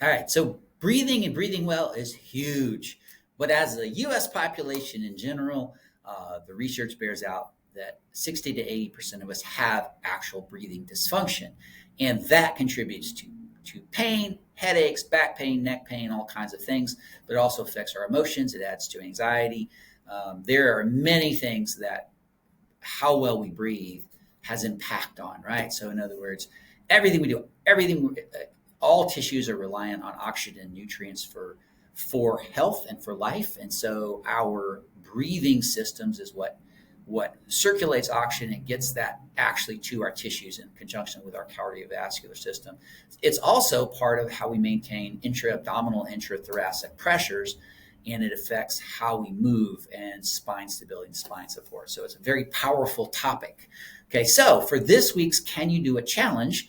All right, so breathing and breathing well is huge. But as the US population in general, the research bears out that 60 to 80% of us have actual breathing dysfunction. And that contributes to pain, headaches, back pain, neck pain, all kinds of things. But it also affects our emotions, it adds to anxiety. There are many things that how well we breathe has impact on, right? So, in other words, everything we do, all tissues are reliant on oxygen and nutrients for health and for life. And so, our breathing systems is what circulates oxygen and gets that actually to our tissues in conjunction with our cardiovascular system. It's also part of how we maintain intra-abdominal, intrathoracic pressures, and it affects how we move and spine stability and spine support. So it's a very powerful topic. Okay, so for this week's Can You Do a Challenge,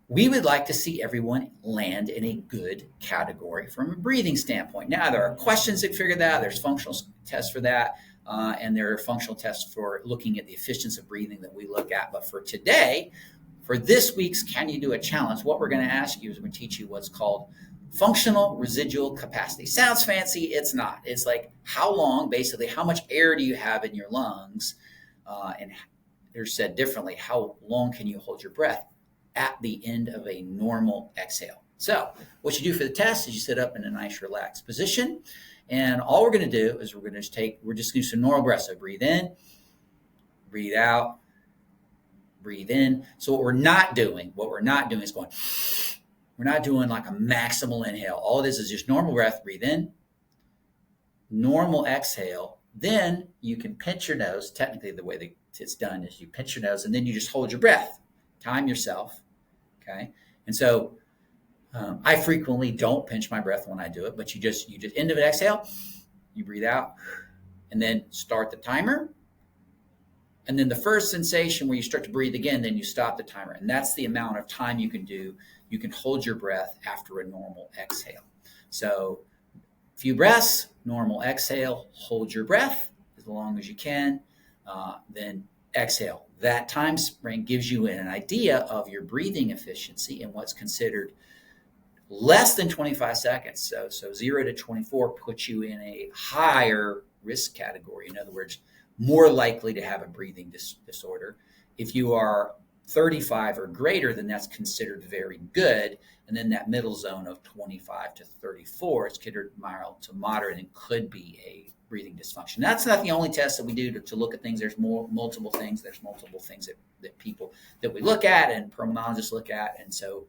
we would like to see everyone land in a good category from a breathing standpoint. Now, there are questions that figure that out. There's functional tests for that. And there are functional tests for looking at the efficiency of breathing that we look at. But for today, for this week's Can You Do a Challenge, what we're going to ask you is we're going to teach you what's called functional residual capacity. Sounds fancy, it's not. It's like how long, basically, how much air do you have in your lungs? And they're said differently, how long can you hold your breath at the end of a normal exhale? So what you do for the test is you sit up in a nice relaxed position. And all we're going to do is we're just going to do some normal breaths. So breathe in, breathe out, breathe in. So what we're not doing is going, we're not doing like a maximal inhale. All it is just normal breath, breathe in, normal exhale. Then you can pinch your nose. Technically, the way that it's done is you pinch your nose and then you just hold your breath. Time yourself, okay? And so I frequently don't pinch my breath when I do it, but you just end of an exhale, you breathe out, and then start the timer. And then the first sensation where you start to breathe again, then you stop the timer. And that's the amount of time you can do. You can hold your breath after a normal exhale. So a few breaths, normal exhale, hold your breath as long as you can, then exhale. That time frame gives you an idea of your breathing efficiency and what's considered less than 25 seconds. So 0 to 24 puts you in a higher risk category. In other words, more likely to have a breathing disorder. If you are 35 or greater, then that's considered very good. And then that middle zone of 25 to 34 is considered mild to moderate and could be a breathing dysfunction. That's not the only test that we do to look at things. There's multiple things. There's multiple things that people that we look at and pulmonologists look at. And so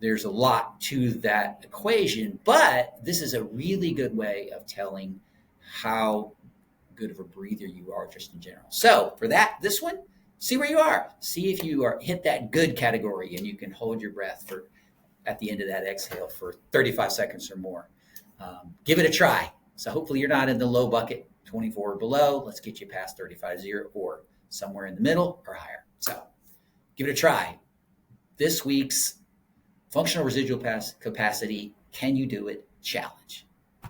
there's a lot to that equation, but this is a really good way of telling how good of a breather you are just in general. So for this one, see where you are. See if you hit that good category and you can hold your breath at the end of that exhale for 35 seconds or more. Give it a try. So hopefully you're not in the low bucket, 24 or below. Let's get you past 35 0 or somewhere in the middle or higher. So give it a try. This week's Functional Residual Capacity, Can You Do It Challenge.